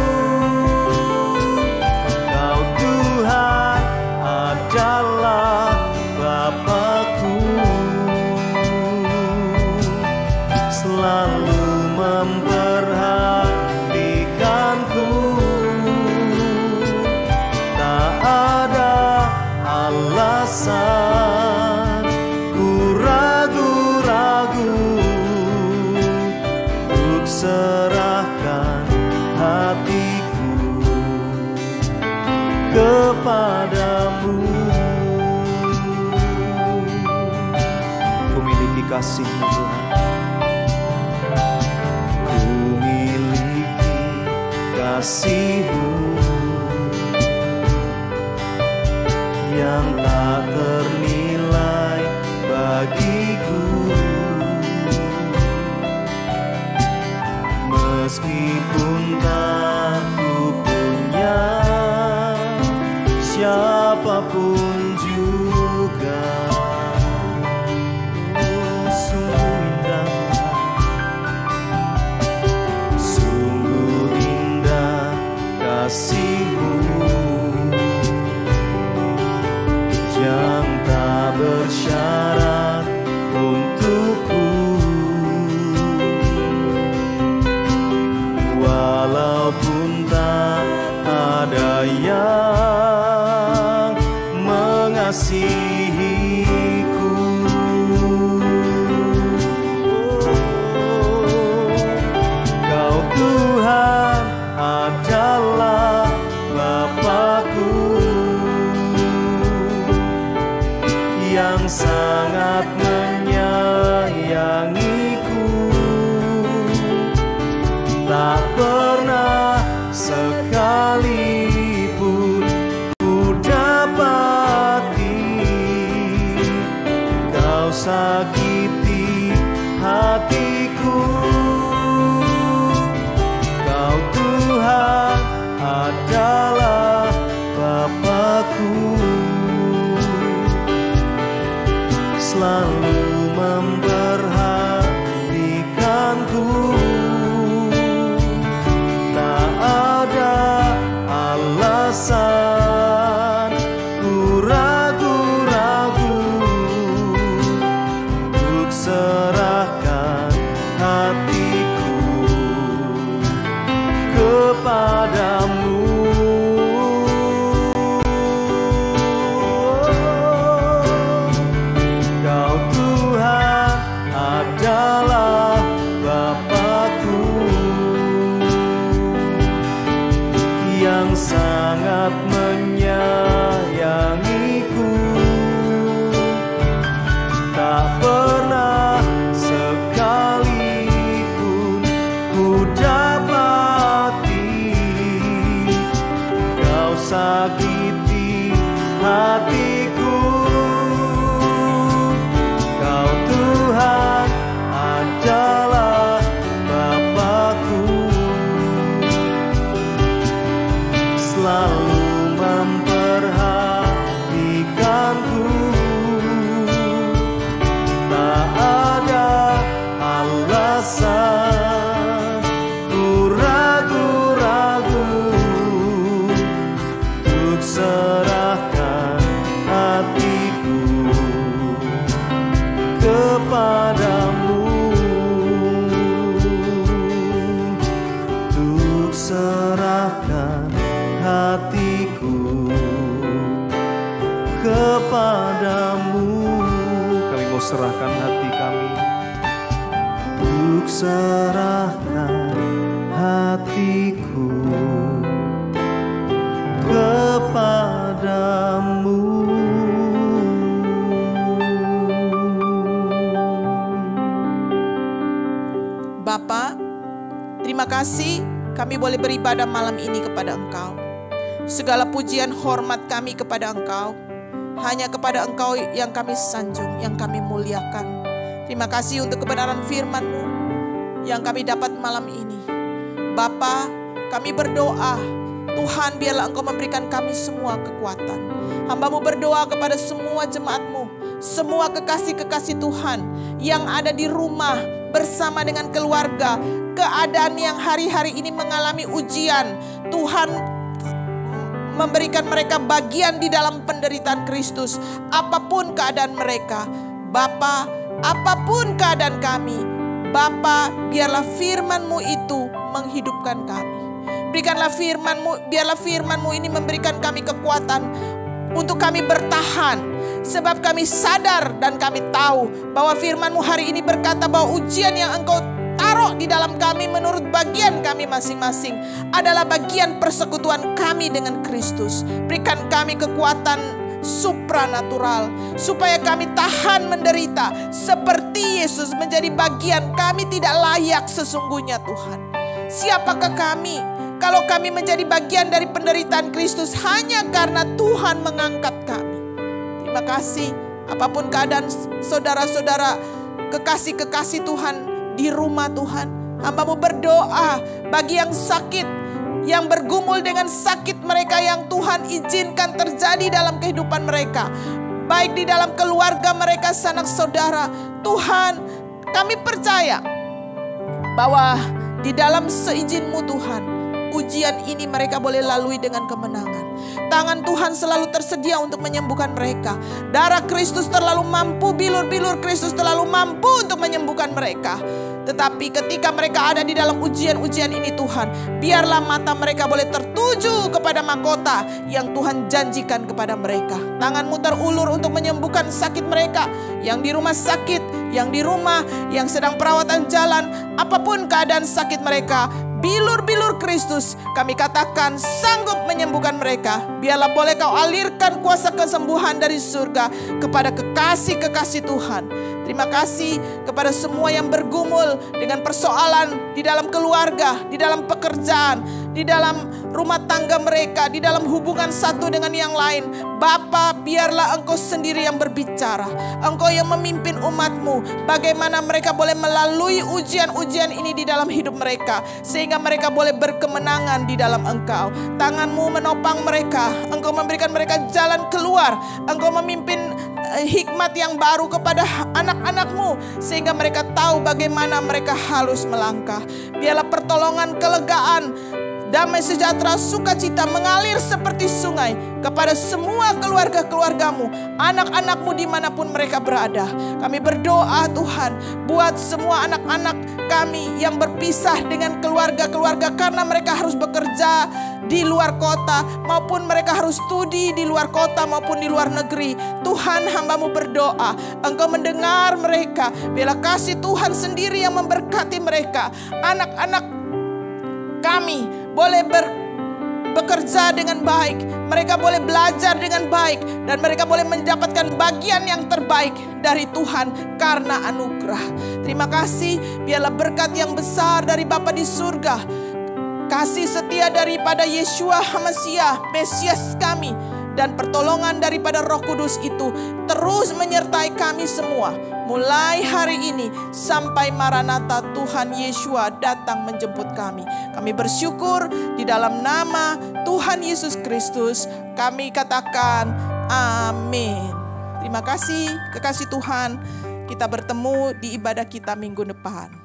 Kau Tuhan adalah alasan ku ragu-ragu untuk serahkan hatiku kepadamu. Ku miliki kasih-Mu Tuhan, ku miliki kasih-Mu yang tak ternilai bagiku. Meskipun tak ku punya siapapun juga, sungguh indah, sungguh indah kasih-Mu yang tak bersyarat untukku. Walaupun tak ada yang mengasihiku, Kau Tuhan adalah Bapa-Ku yang sangat menyayangiku. Tak pernah sekalipun ku dapati Kau sakiti hatiku. Kau Tuhan adalah Bapa-Ku, selalu memperhatikanku. Tak ada alasan ku ragu-ragu untuk serahkan hatiku kepadamu. Kau Tuhan adalah Bapa-Ku yang sangat menyayangiku. Tak pernah sekalipun ku dapati Kau sakiti hatiku. Kau Tuhan adalah Bapa-Ku, selalu memperhatikanku. Tak ada alasan ku ragu-ragu untuk serahkan hatiku kepadamu. Untuk serahkan hatiku kepadamu. Kami mau serahkan hati kami, untuk serahkan hatiku kepadamu. Bapa, terima kasih kami boleh beribadah malam ini kepada Engkau. Segala pujian hormat kami kepada Engkau, hanya kepada Engkau yang kami sanjung, yang kami muliakan. Terima kasih untuk kebenaran firman-Mu yang kami dapat malam ini. Bapa, kami berdoa, Tuhan biarlah Engkau memberikan kami semua kekuatan. Hamba-Mu berdoa kepada semua jemaat-Mu, semua kekasih-kekasih Tuhan yang ada di rumah bersama dengan keluarga, keadaan yang hari-hari ini mengalami ujian. Tuhan memberikan mereka bagian di dalam penderitaan Kristus. Apapun keadaan mereka, Bapa, apapun keadaan kami, Bapa, biarlah firman-Mu itu menghidupkan kami. Berikanlah firman-Mu, biarlah firman-Mu ini memberikan kami kekuatan untuk kami bertahan Sebab kami sadar dan kami tahu bahwa firman-Mu hari ini berkata bahwa ujian yang Engkau taruh di dalam kami menurut bagian kami masing-masing adalah bagian persekutuan kami dengan Kristus. Berikan kami kekuatan supranatural supaya kami tahan menderita seperti Yesus menjadi bagian. Kami tidak layak sesungguhnya Tuhan. Siapakah kami kalau kami menjadi bagian dari penderitaan Kristus hanya karena Tuhan mengangkat kami? Terima kasih. Apapun keadaan saudara-saudara kekasih-kekasih Tuhan di rumah Tuhan, hamba-Mu berdoa bagi yang sakit, yang bergumul dengan sakit mereka yang Tuhan izinkan terjadi dalam kehidupan mereka, baik di dalam keluarga mereka, sanak saudara. Tuhan, kami percaya bahwa di dalam seizin-Mu Tuhan, ujian ini mereka boleh lalui dengan kemenangan. Tangan Tuhan selalu tersedia untuk menyembuhkan mereka. Darah Kristus terlalu mampu, bilur-bilur Kristus terlalu mampu untuk menyembuhkan mereka. Tetapi ketika mereka ada di dalam ujian-ujian ini Tuhan, biarlah mata mereka boleh tertuju kepada mahkota yang Tuhan janjikan kepada mereka. Tangan-Mu terulur untuk menyembuhkan sakit mereka, yang di rumah sakit, yang di rumah, yang sedang perawatan jalan, apapun keadaan sakit mereka, bilur-bilur Kristus kami katakan sanggup menyembuhkan mereka. Biarlah boleh Kau alirkan kuasa kesembuhan dari surga kepada kekasih-kekasih Tuhan. Terima kasih kepada semua yang bergumul dengan persoalan di dalam keluarga, di dalam pekerjaan, di dalam rumah tangga mereka, di dalam hubungan satu dengan yang lain. Bapa, biarlah Engkau sendiri yang berbicara. Engkau yang memimpin umat-Mu. Bagaimana mereka boleh melalui ujian-ujian ini di dalam hidup mereka, sehingga mereka boleh berkemenangan di dalam Engkau. Tangan-Mu menopang mereka. Engkau memberikan mereka jalan keluar. Engkau memimpin hikmat yang baru kepada anak-anak-Mu, sehingga mereka tahu bagaimana mereka harus melangkah. Biarlah pertolongan, kelegaan, damai sejahtera, sukacita mengalir seperti sungai kepada semua keluarga-keluarga-Mu, anak-anak-Mu dimanapun mereka berada. Kami berdoa Tuhan, buat semua anak-anak kami yang berpisah dengan keluarga-keluarga karena mereka harus bekerja di luar kota, maupun mereka harus studi di luar kota maupun di luar negeri. Tuhan, hamba-Mu berdoa, Engkau mendengar mereka. Biarlah kasih Tuhan sendiri yang memberkati mereka. Anak-anak kami boleh bekerja dengan baik, mereka boleh belajar dengan baik, dan mereka boleh mendapatkan bagian yang terbaik dari Tuhan karena anugerah. Terima kasih, biarlah berkat yang besar dari Bapa di surga, kasih setia daripada Yeshua HaMashiach, Mesias kami, dan pertolongan daripada Roh Kudus itu terus menyertai kami semua, mulai hari ini sampai Maranatha Tuhan Yeshua datang menjemput kami. Kami bersyukur di dalam nama Tuhan Yesus Kristus kami katakan amin. Terima kasih kekasih Tuhan. Kita bertemu di ibadah kita minggu depan.